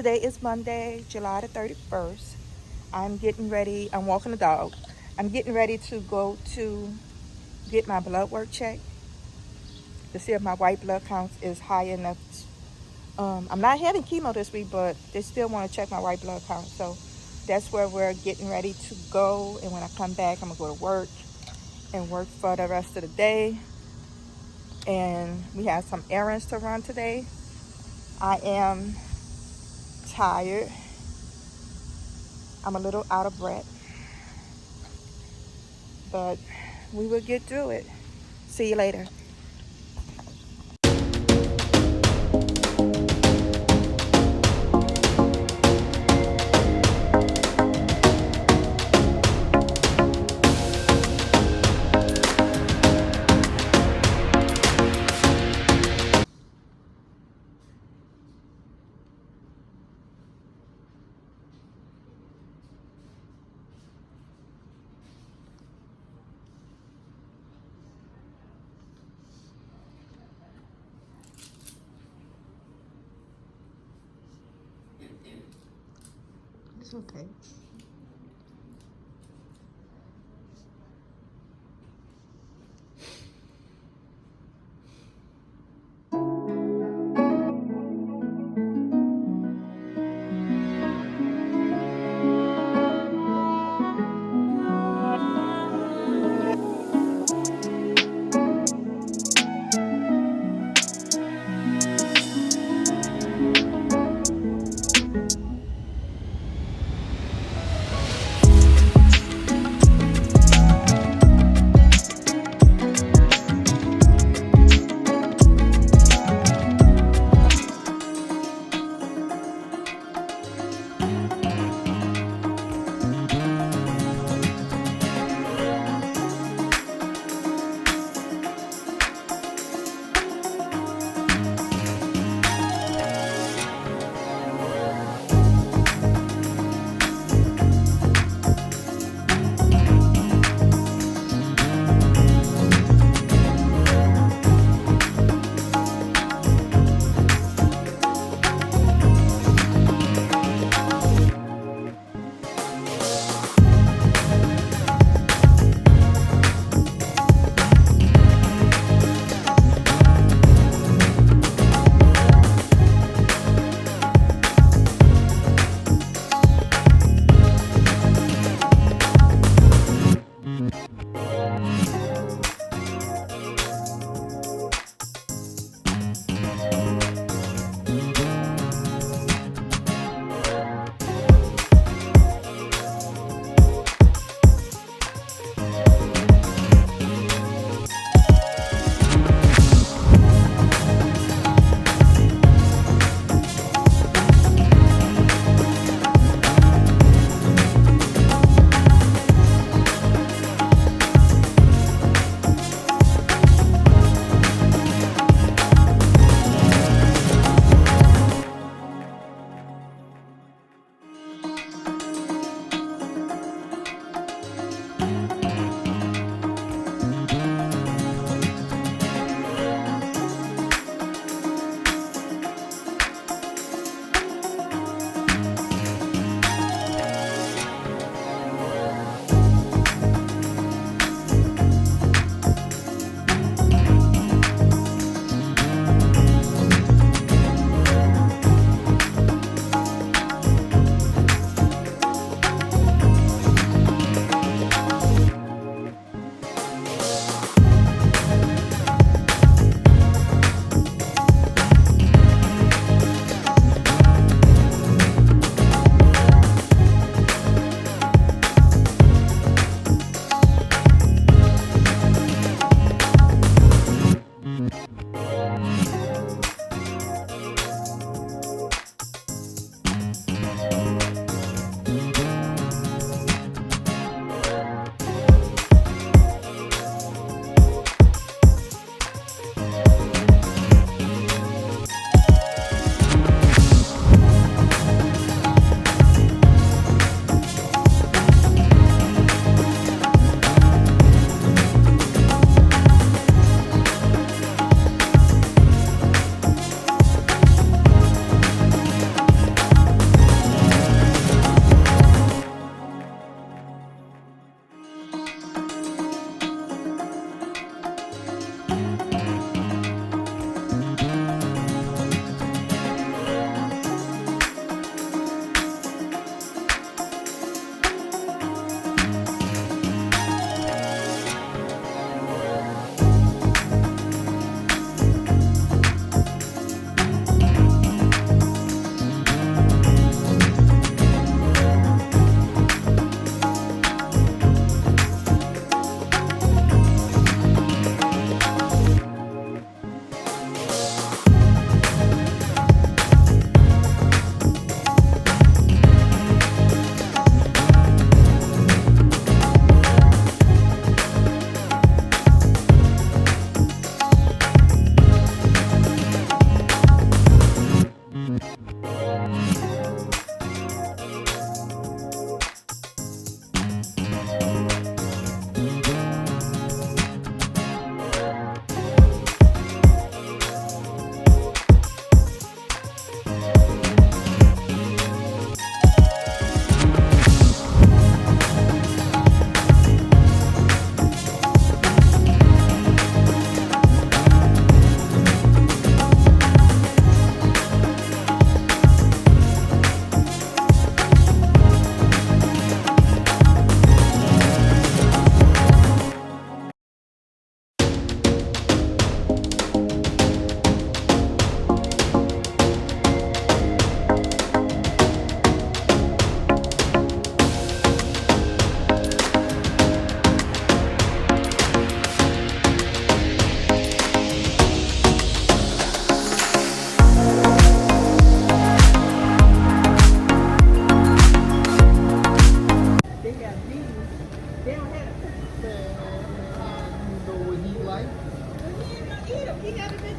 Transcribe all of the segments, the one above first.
Today is Monday, July the 31st. I'm getting ready. I'm walking the dog. I'm getting ready to go to get my blood work checked to see if my white blood count is high enough. I'm not having chemo this week, but they still want to check my white blood count. So that's where we're getting ready to go. And when I come back, I'm going to go to work and work for the rest of the day. And we have some errands to run today. I am tired. I'm a little out of breath, but we will get through it. See you later. It's okay.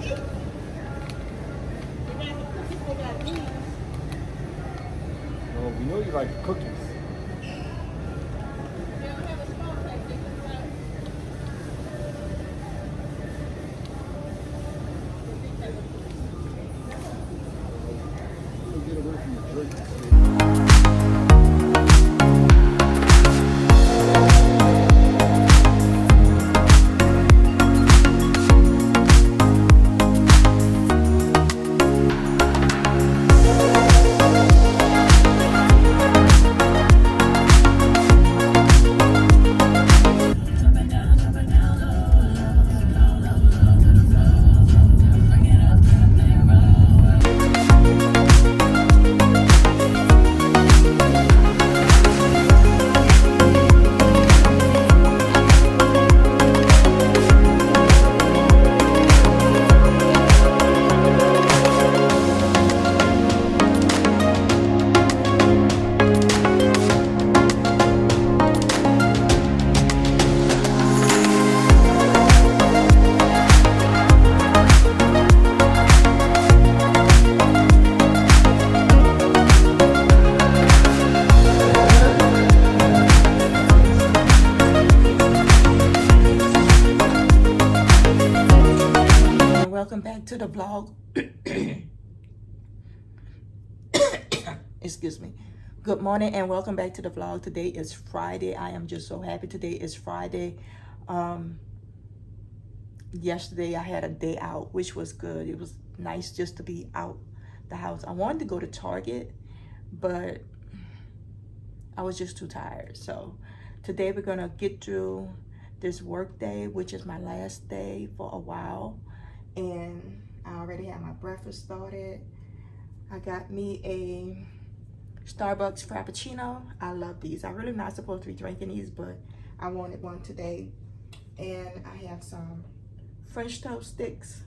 Well, we know you like cookies. Get away from the drink. Welcome back to the vlog. Excuse me. Good morning and welcome back to the vlog. Today is Friday. I am just so happy today is Friday. Yesterday I had a day out, which was good. It was nice just to be out the house. I wanted to go to Target, but I was just too tired. So today we're gonna get through this work day, which is my last day for a while. And I already have my breakfast started. I got me a Starbucks Frappuccino. I love these. I'm really not supposed to be drinking these, but I wanted one today. And I have some French toast sticks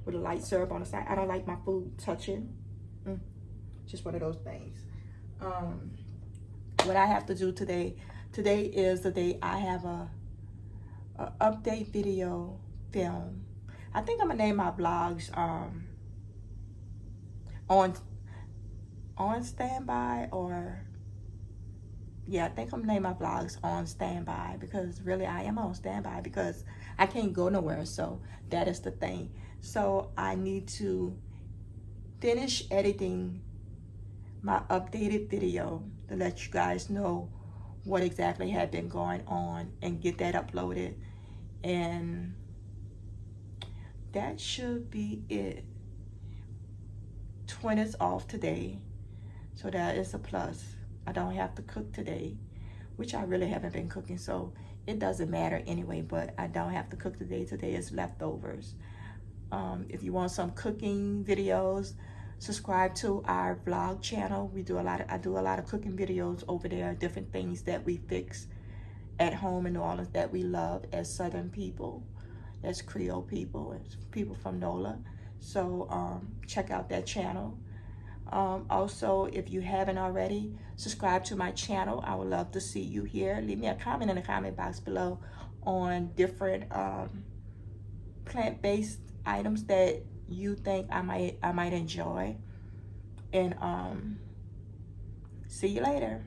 with a light syrup on the side. I don't like my food touching. Just one of those things. What I have to do today is the day I have a update video film. I think I'm gonna name my vlogs on standby, or yeah, I think I'm gonna name my vlogs on standby, because really I am on standby because I can't go nowhere. So that is the thing. So I need to finish editing my updated video to let you guys know what exactly had been going on and get that uploaded, and that should be it. 20's off today, so that is a plus. I don't have to cook today, which I really haven't been cooking, so it doesn't matter anyway, but I don't have to cook today. Today is leftovers. If you want some cooking videos, subscribe to our vlog channel. I do a lot of cooking videos over there, different things that we fix at home in New Orleans that we love as Southern people, as Creole people, as people from NOLA. So check out that channel. Also, if you haven't already, subscribe to my channel. I would love to see you here. Leave me a comment in the comment box below on different plant-based items that you think I might enjoy. And see you later.